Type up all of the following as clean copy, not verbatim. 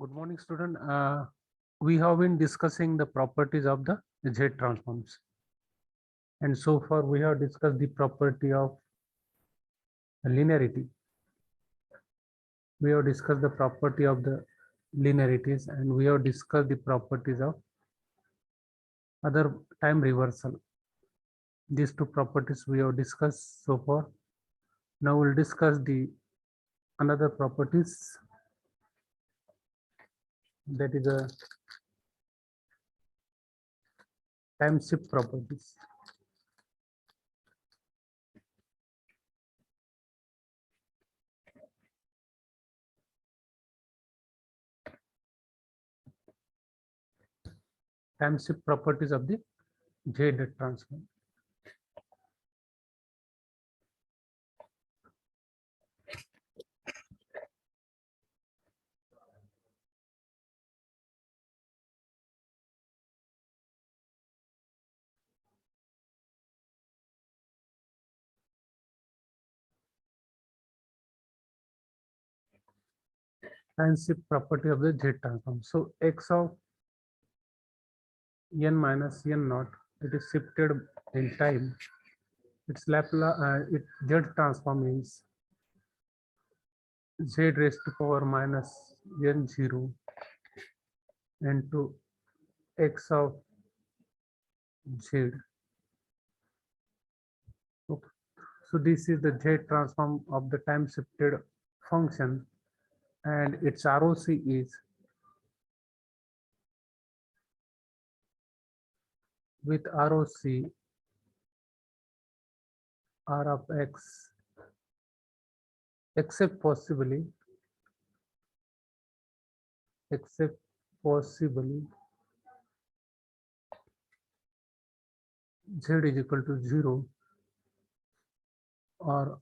Good morning, student. We have been discussing the properties of the Z transforms. And so far we have discussed the property of linearity. We have discussed the property of the linearities and we have discussed the properties of other time reversal. These two properties we have discussed so far. Now we'll discuss the another properties, that is a time shift properties. Time shift properties of the Z transform. Time shift property of the Z transform. So x of n minus n naught, it is shifted in time. Its Laplace, its Z transform is z raised to power minus n0 into x of z. Okay. So this is the Z transform of the time shifted function, and its ROC is with ROC R of x, except possibly z is equal to 0, or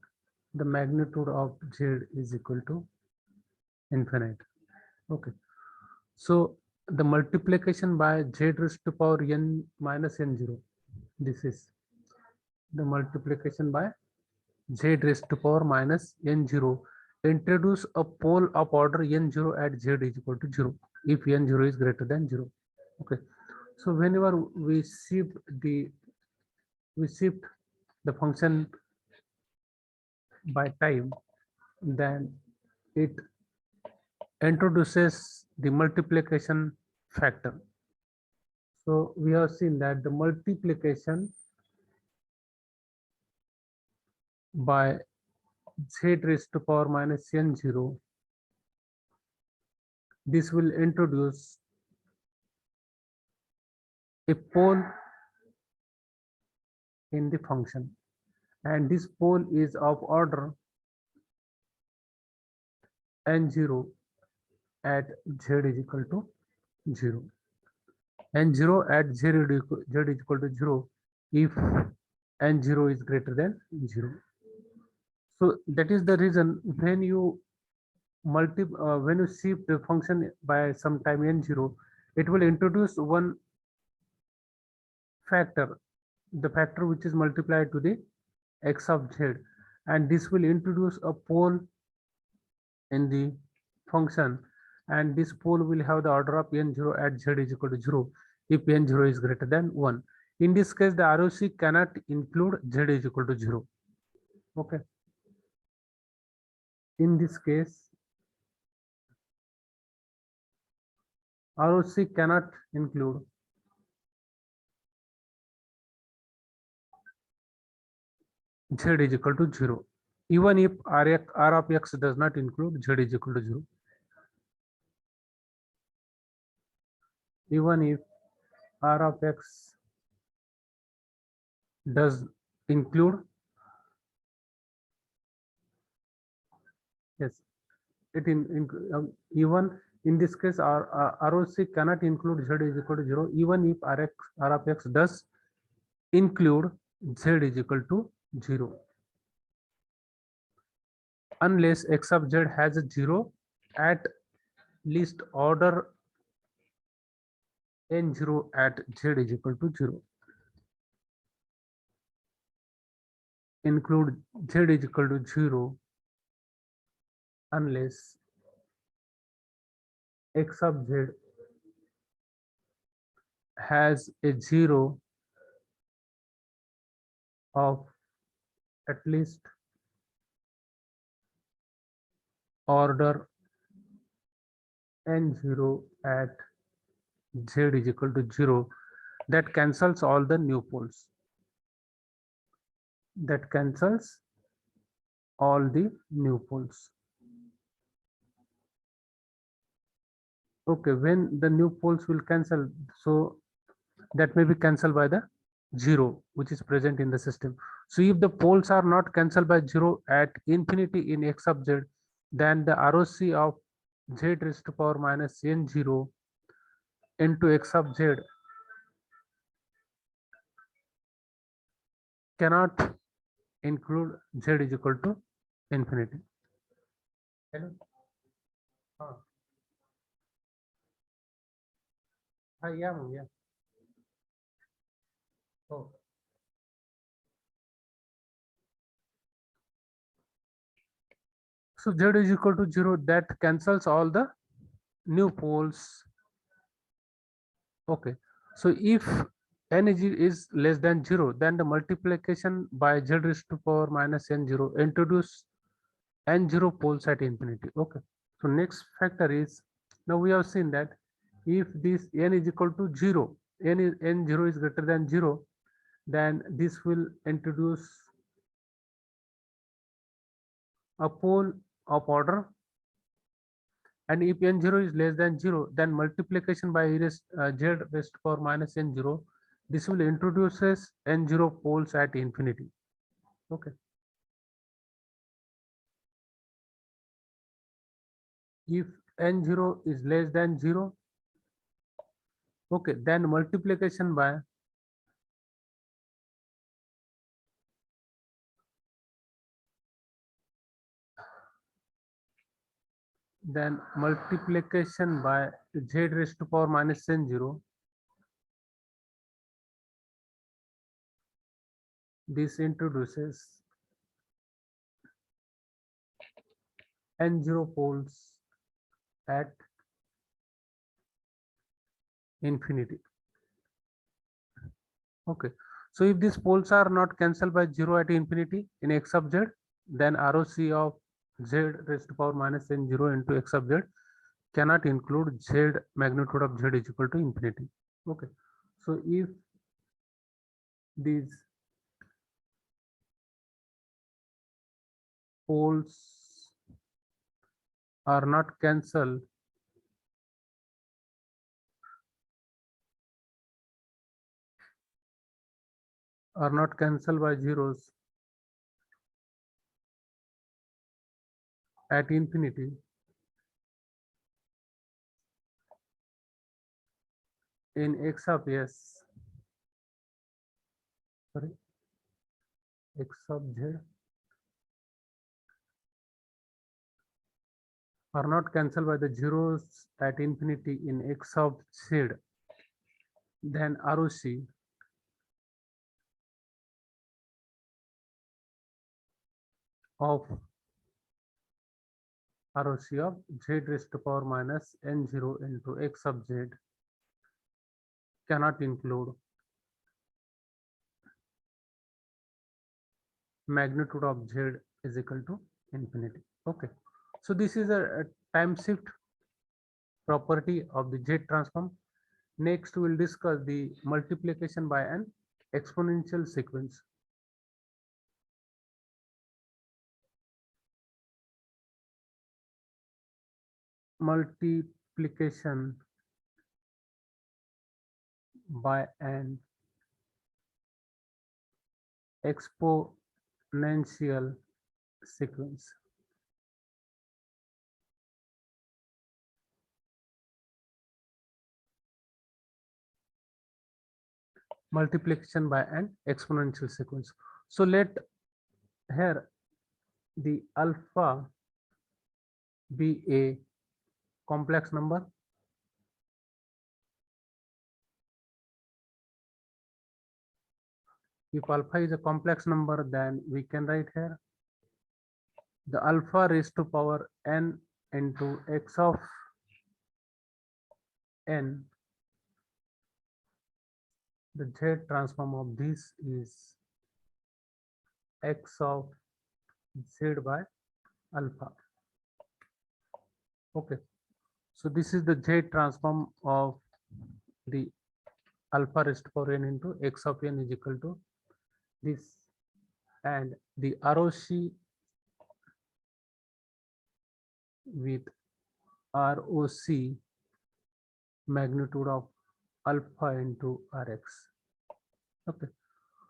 the magnitude of z is equal to infinite. Okay. So the multiplication by z raised to power n minus n0, this is the multiplication by z raised to power minus n0, introduce a pole of order n0 at z is equal to 0 if n0 is greater than 0. Okay, so whenever we shift the function by time, then it introduces the multiplication factor. So we have seen that the multiplication by z raised to power minus n0, this will introduce a pole in the function, and this pole is of order n0 at z is equal to 0. n0 at z is equal to 0 if n0 is greater than 0. So that is the reason when you shift the function by some time n0, it will introduce one factor, the factor which is multiplied to the x of z, and this will introduce a pole in the function, and this pole will have the order of n0 at z is equal to 0 if n0 is greater than 1. In this case, the ROC cannot include z is equal to 0. Okay. In this case, ROC cannot include z is equal to 0, even if R of x does not include z is equal to 0. Even if R of x does include, yes, it even in this case, ROC cannot include z is equal to 0, even if R of x does include z is equal to 0, unless x of z has a 0 at least order n0 at z is equal to 0. Include z is equal to 0 unless x of z has a zero of at least order n0 at z is equal to 0, that cancels all the new poles. That cancels all the new poles. Okay, when the new poles will cancel, so that may be cancelled by the 0 which is present in the system. So if the poles are not cancelled by 0 at infinity in x of z, then the ROC of z raised to power minus n0 into x of z cannot include z is equal to infinity. Hello? Yeah, ma'am, yeah. Oh. So z is equal to 0, that cancels all the new poles. Okay, so if n is less than 0, then the multiplication by z raised to power minus n0 introduce n0 poles at infinity. Okay, so next factor is, now we have seen that if this n is equal to 0, n0 is greater than 0, then this will introduce a pole of order, and if n0 is less than 0, then multiplication by z raised to power minus n0, this will introduces n0 poles at infinity. Okay, if n0 is less than 0, okay, then multiplication by z raised to power minus n0, this introduces n0 poles at infinity. Okay, so if these poles are not cancelled by 0 at infinity in x of z, then ROC of z raised to power minus n0 into x of z cannot include z magnitude of z is equal to infinity. Okay, so if these poles are not cancelled by zeros at infinity, in x of s, sorry, x of z are not cancelled by the zeros at infinity in x of z, then ROC of z raised to power minus n0 into x of z cannot include magnitude of z is equal to infinity. Okay, so this is a time shift property of the z transform. Next, we'll discuss the multiplication by an exponential sequence. Multiplication by an exponential sequence. Multiplication by an exponential sequence. So let here the alpha be a complex number. If alpha is a complex number, then we can write here the alpha raised to power n into x of n, the Z transform of this is x of Z by alpha. Okay, so this is the Z transform of the alpha raised to power n into x of n is equal to this, and the ROC with ROC magnitude of alpha into Rx. Okay,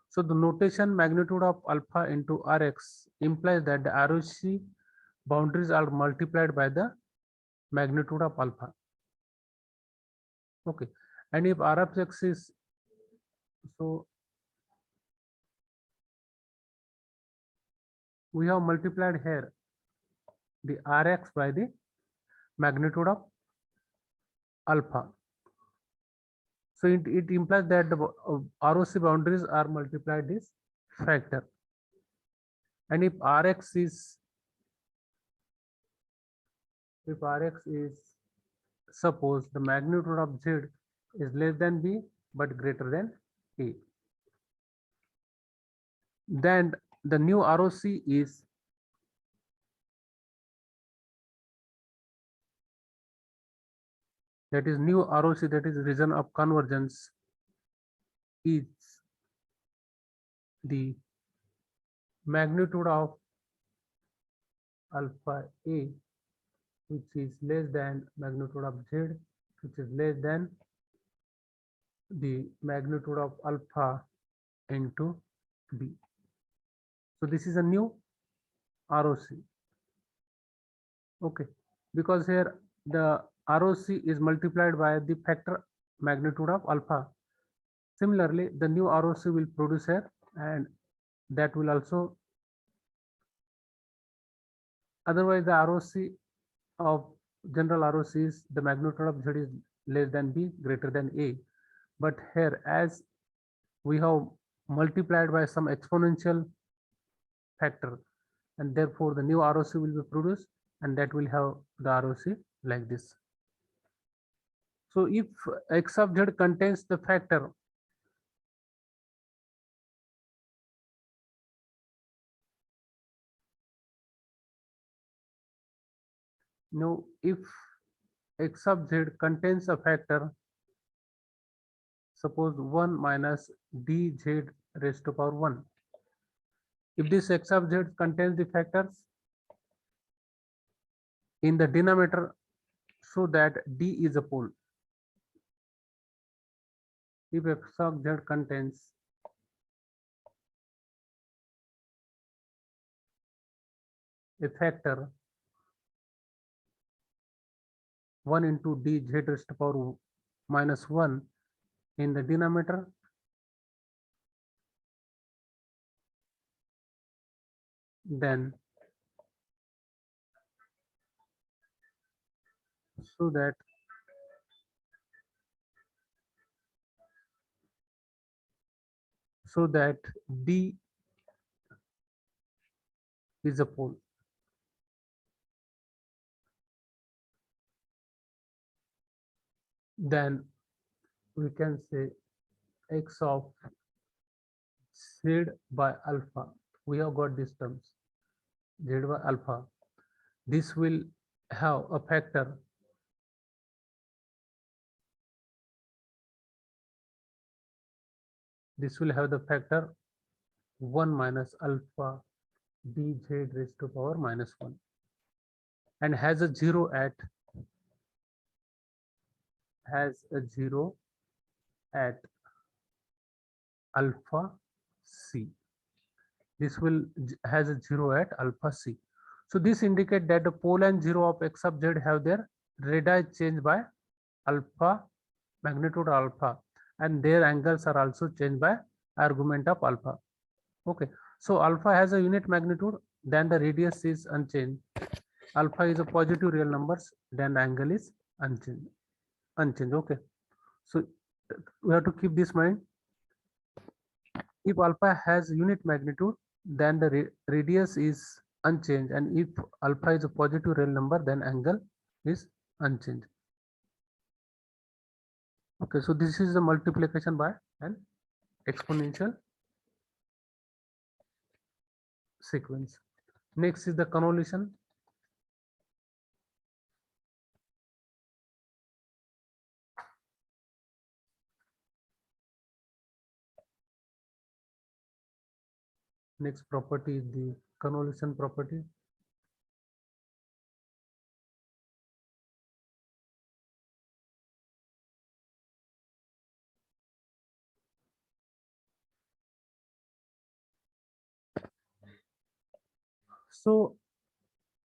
so the notation magnitude of alpha into Rx implies that the ROC boundaries are multiplied by the magnitude of alpha. Okay, and if Rx is, so we have multiplied here the Rx by the magnitude of alpha. So it implies that the ROC boundaries are multiplied this factor. And if Rx is, suppose the magnitude of Z is less than B but greater than A, then the new ROC is new ROC, that is region of convergence, is the magnitude of alpha A, which is less than magnitude of Z, which is less than the magnitude of alpha into B. So this is a new ROC. Okay, because here the ROC is multiplied by the factor magnitude of alpha. Similarly, the new ROC will produce here, and that will also, otherwise the ROC of general ROC is the magnitude of Z is less than B, greater than A. But here, as we have multiplied by some exponential factor, and therefore the new ROC will be produced, and that will have the ROC like this. So if x of Z contains the factor now, if x of Z contains a factor, suppose 1 minus dz raised to power 1. If this x of Z contains the factors in the denominator, so that d is a pole. If x of Z contains a factor 1 into dz raised to power minus 1 in the denominator, then so that d is a pole. Then we can say x of Z by alpha. We have got these terms, Z by alpha. This will have a factor the factor 1 minus alpha dz raised to power minus 1, and has a 0 at alpha c. This will has a 0 at alpha c. So this indicates that the pole and 0 of x of Z have their radii changed by alpha, magnitude alpha, and their angles are also changed by argument of alpha. Okay, so alpha has a unit magnitude, then the radius is unchanged. Alpha is a positive real numbers, then the angle is unchanged. Okay, so we have to keep this mind. If alpha has unit magnitude, then the radius is unchanged, and if alpha is a positive real number, then angle is unchanged. Okay, so this is the multiplication by an exponential sequence. Next is the convolution. Next property is the convolution property. So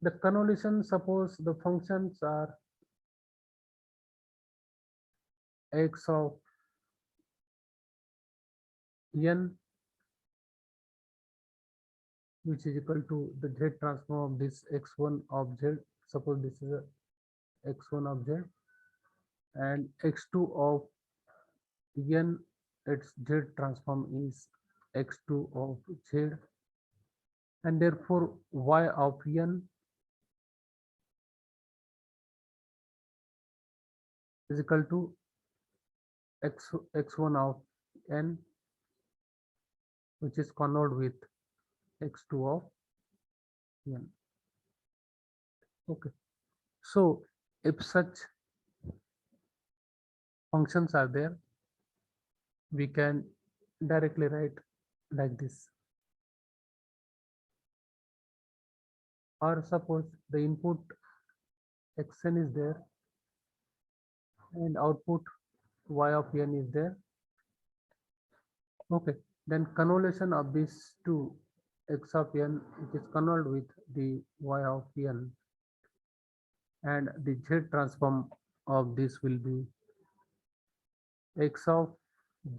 the convolution, suppose the functions are x of n, which is equal to the z transform of this x1 of z. Suppose this is a x1 of z, and x2 of n, its z transform is x2 of z, and therefore y of n is equal to x1 of n, which is convolved with x2 of n. Okay, so if such functions are there, we can directly write like this. Or suppose the input xn is there and output y of n is there. Okay, then convolution of these two, x of n, which is convolved with the y of n, and the z transform of this will be x of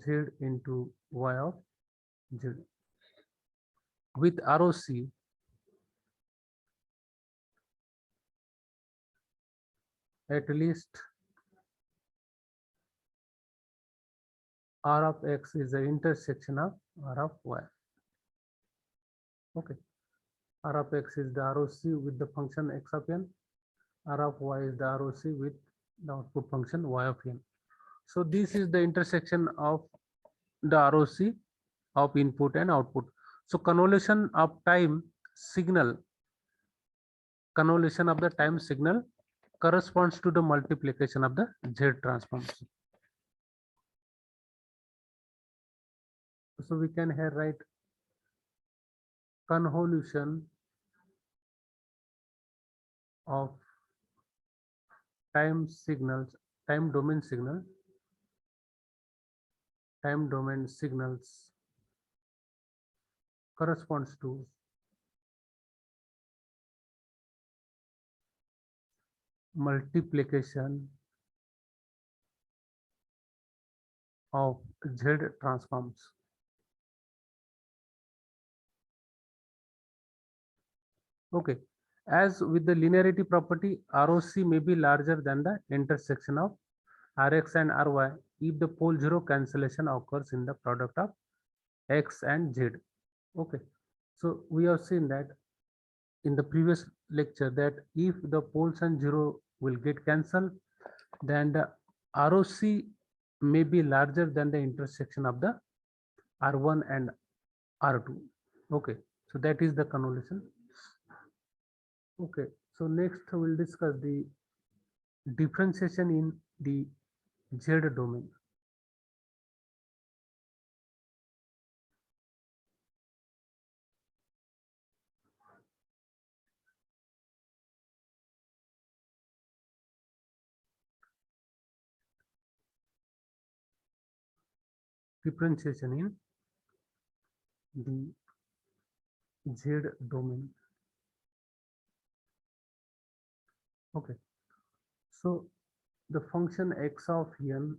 z into y of z. With ROC, at least R of x is the intersection of R of y. Okay, R of x is the ROC with the function x of n, R of y is the ROC with the output function y of n. So this is the intersection of the ROC of input and output. So convolution of time signal, convolution of the time signal corresponds to the multiplication of the Z transforms. So we can here write convolution of time signals, time domain signal, time domain signals corresponds to multiplication of Z transforms. Okay, as with the linearity property, ROC may be larger than the intersection of Rx and Ry if the pole zero cancellation occurs in the product of X and Z. Okay, so we have seen that in the previous lecture that if the poles and zero will get cancelled, then the ROC may be larger than the intersection of the R1 and R2. Okay, so that is the convolution. Okay, so next we'll discuss the differentiation in the Z domain. Differentiation in the Z domain. Okay, so the function x of n,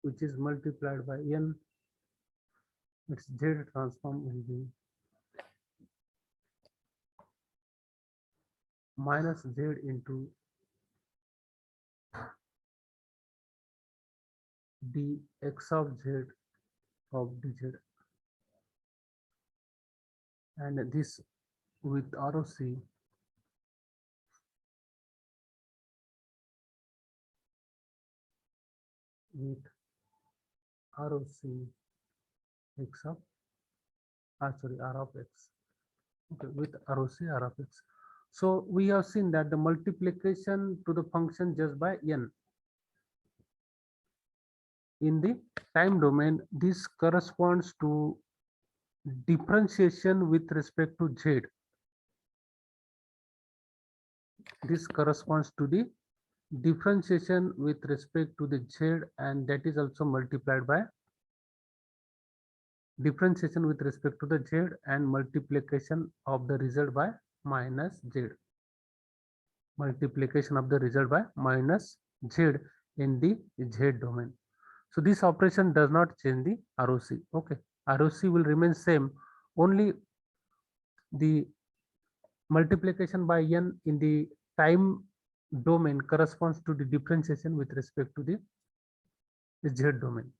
which is multiplied by n, its Z transform will be minus Z into dx of z of dz, and this with ROC with ROC x of R of x. Okay, with ROC R of x. So we have seen that the multiplication to the function just by n in the time domain, this corresponds to differentiation with respect to z. This corresponds to the differentiation with respect to the z, and that is also multiplied by differentiation with respect to the z and multiplication of the result by minus z. Multiplication of the result by minus z in the z domain. So this operation does not change the ROC. Okay, ROC will remain same. Only the multiplication by n in the time domain corresponds to the differentiation with respect to the z domain.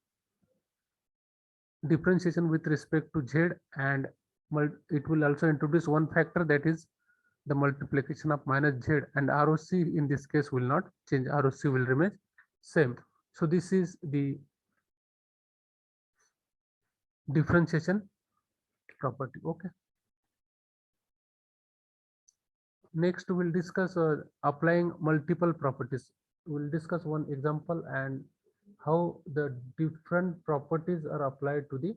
Differentiation with respect to z, and it will also introduce one factor, that is the multiplication of minus z, and ROC in this case will not change. ROC will remain same. So this is the differentiation property. Okay. Next, we'll discuss applying multiple properties. We'll discuss one example and how the different properties are applied to the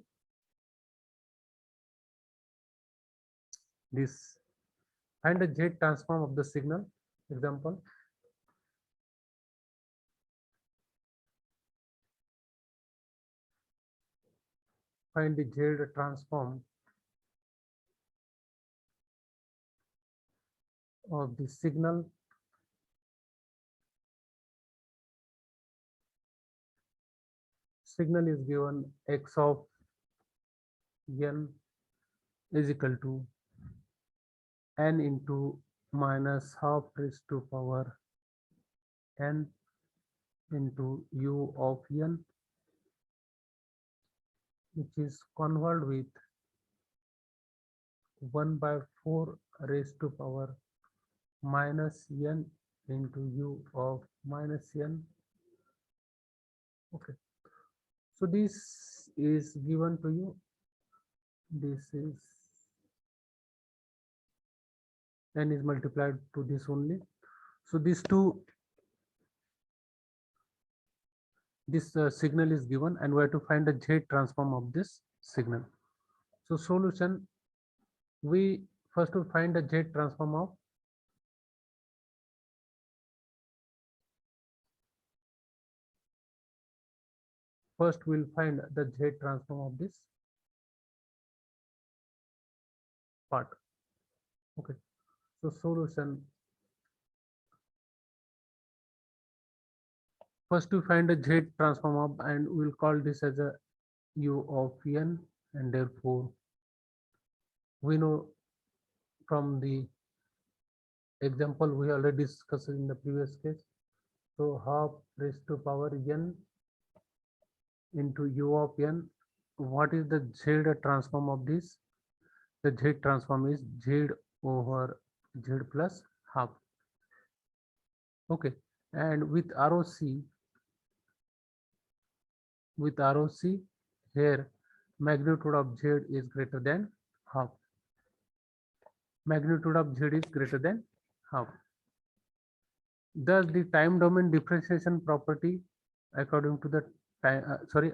this. Find the Z transform of the signal. Example. Find the Z transform of the signal is given x of n is equal to n into minus half raised to power n into u of n, which is convolved with 1 by 4 raised to power minus n into u of minus n. Okay, so this is given to you. This is n is multiplied to this only. So these two, this signal is given, and we have to find the Z transform of this signal. So solution, we first will find the Z transform of first we'll find the Z transform of this part. Okay, so solution, first we find the Z transform of, and we'll call this as a u of n, and therefore we know from the example we already discussed in the previous case. So half raised to power n into u of n. What is the Z transform of this? The Z transform is Z over Z plus half. Okay, and with ROC, here magnitude of Z is greater than half. Magnitude of Z is greater than half. Thus the time domain differentiation property according to the time,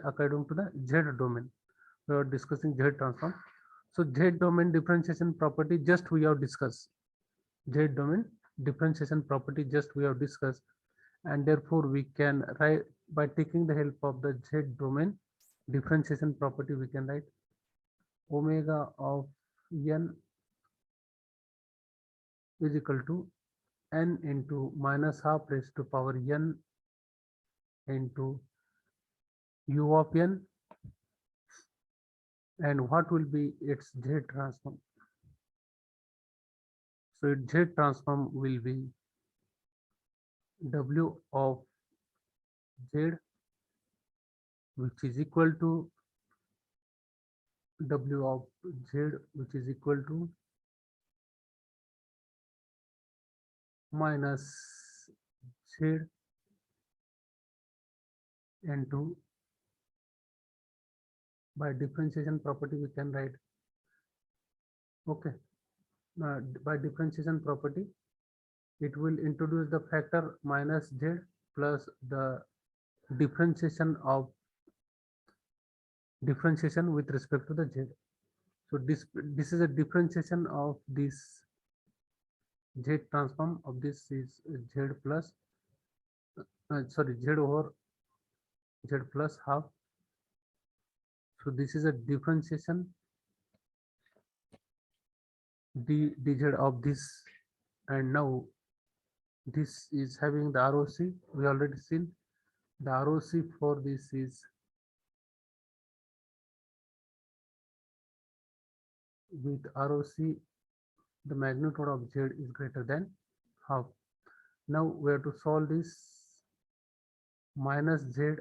according to the Z domain. We are discussing Z transform. So Z domain differentiation property just we have discussed. Z domain differentiation property just we have discussed, and therefore we can write by taking the help of the Z domain differentiation property, we can write omega of n is equal to n into minus half raised to power n into u of n, and what will be its Z transform? So its Z transform will be W of Z, which is equal to W of Z, which is equal to minus Z into, by differentiation property we can write, okay, by differentiation property it will introduce the factor minus z plus the differentiation with respect to the z. So this is a differentiation of this z transform of this is z plus sorry z over z plus half. So this is a differentiation dz of this, and now this is having the ROC. We already seen the ROC for this is with ROC the magnitude of z is greater than half. Now we have to solve this minus z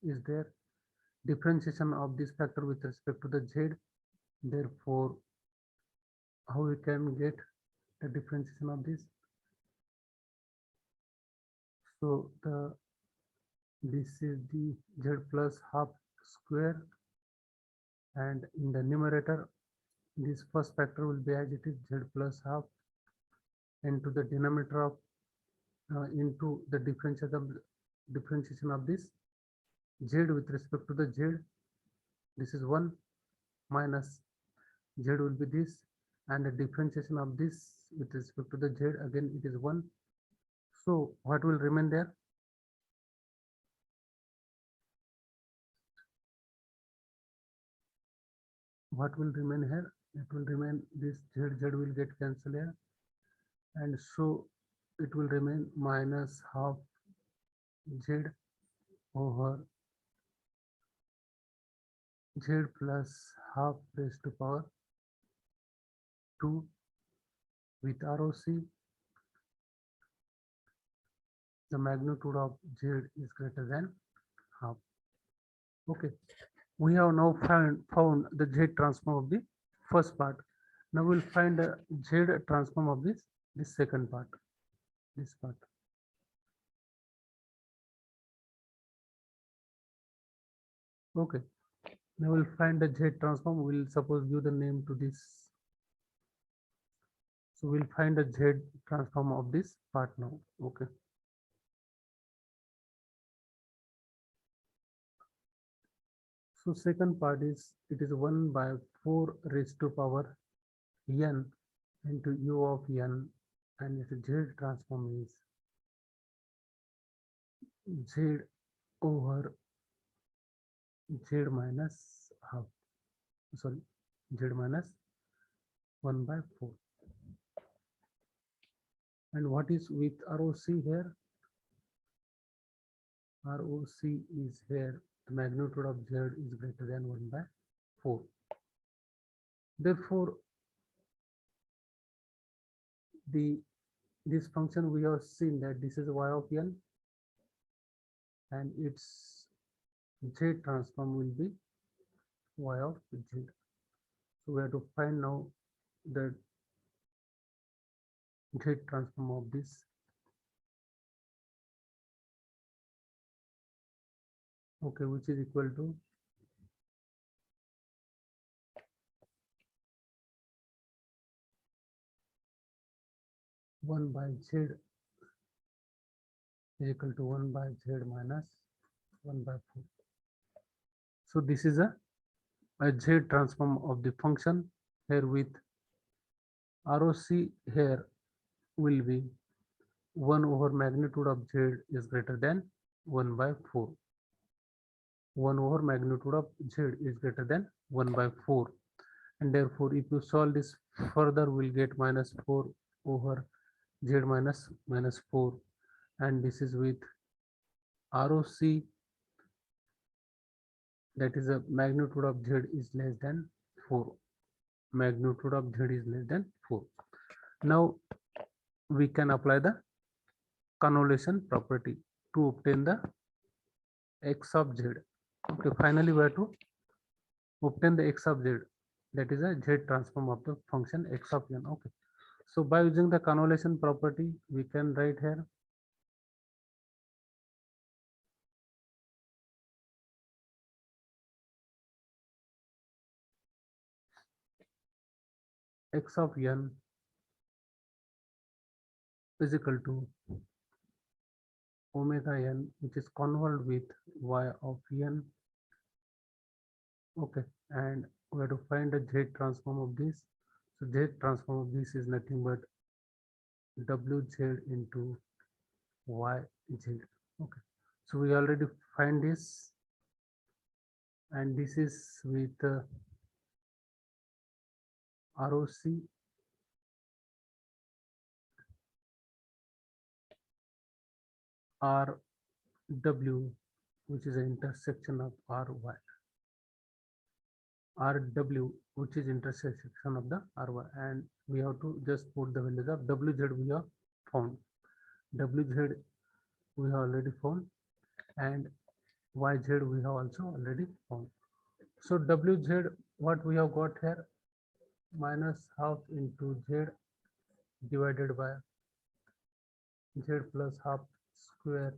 is there, differentiation of this factor with respect to the z. Therefore, how we can get the differentiation of this? So this is the z plus half square, and in the numerator this first factor will be as it is z plus half into the denominator of into the differentiation of this z with respect to the z. This is 1 minus z will be this, and the differentiation of this with respect to the z again it is 1. So what will remain there? What will remain here? It will remain this z will get cancelled here, and so it will remain minus half z over z plus half raised to power 2 with ROC the magnitude of z is greater than half. Okay, we have now found the z transform of the first part. Now we'll find the z transform of this second part, this part. Okay, now we'll find the z transform. We'll suppose give the name to this. So we'll find the z transform of this part now. Okay. So second part is, it is 1 by 4 raised to power n into u of n, and its z transform is z over z minus half, sorry, z minus 1 by 4. And what is with ROC here? ROC is here, the magnitude of z is greater than 1 by 4. Therefore, this function we have seen that this is y of n, and its z transform will be y of z. So we have to find now the z transform of this. Okay, which is equal to 1 by z is equal to 1 by z minus 1 by 4. So this is a z transform of the function here with ROC here will be 1 over magnitude of z is greater than 1 by 4. 1 over magnitude of z is greater than 1 by 4, and therefore if you solve this further we'll get minus 4 over z minus 4, and this is with ROC, that is a magnitude of z is less than 4. Magnitude of z is less than 4. Now we can apply the convolution property to obtain the x of z. Okay, finally we have to obtain the x of z, that is a z transform of the function x of n. Okay, So by using the convolution property, we can write here x of n is equal to omega n, which is convolved with y of n. Okay, and we have to find the Z transform of this. So Z transform of this is nothing but wz into yz. Okay, so we already find this, and this is with ROC RW, which is an intersection of RY. RW, which is intersection of the RY, and we have to just put the values of WZ we have found. WZ we have already found, and YZ we have also already found. So WZ, what we have got here, minus half into Z divided by Z plus half square,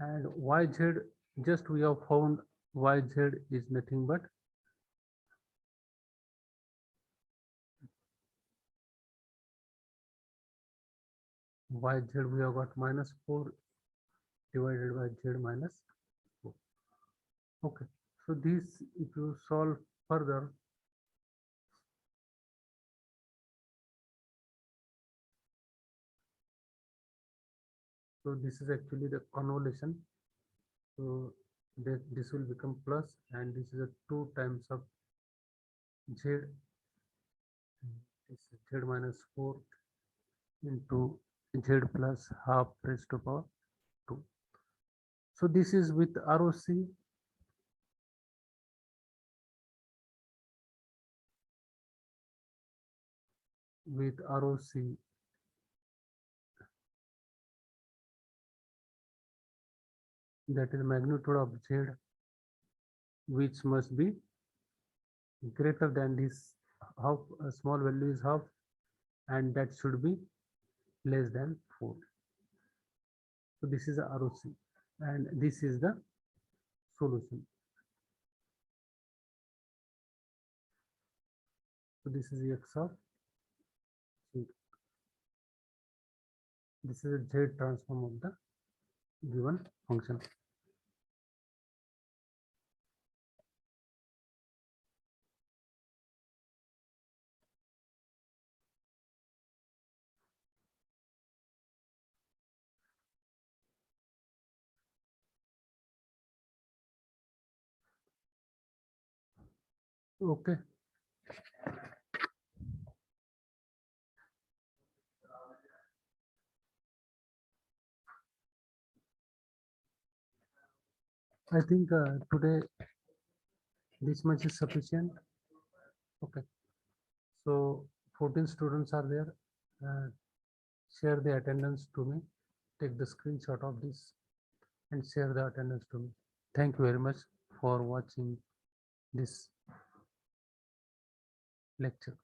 and YZ, just we have found YZ is nothing but YZ we have got minus 4 divided by Z minus 4. Okay, so this, if you solve further, so this is actually the convolution. So that this will become plus, and this is a 2 times of Z, this is Z minus 4 into Z plus half raised to power 2. So this is with ROC, with ROC that is magnitude of Z, which must be greater than this half, a small value is half, and that should be less than 4. So this is the ROC, and this is the solution. So this is x of Z. This is a Z transform of the given function. Okay. I think today this much is sufficient. Okay. So 14 students are there. Share the attendance to me. Take the screenshot of this and share the attendance to me. Thank you very much for watching this lecture.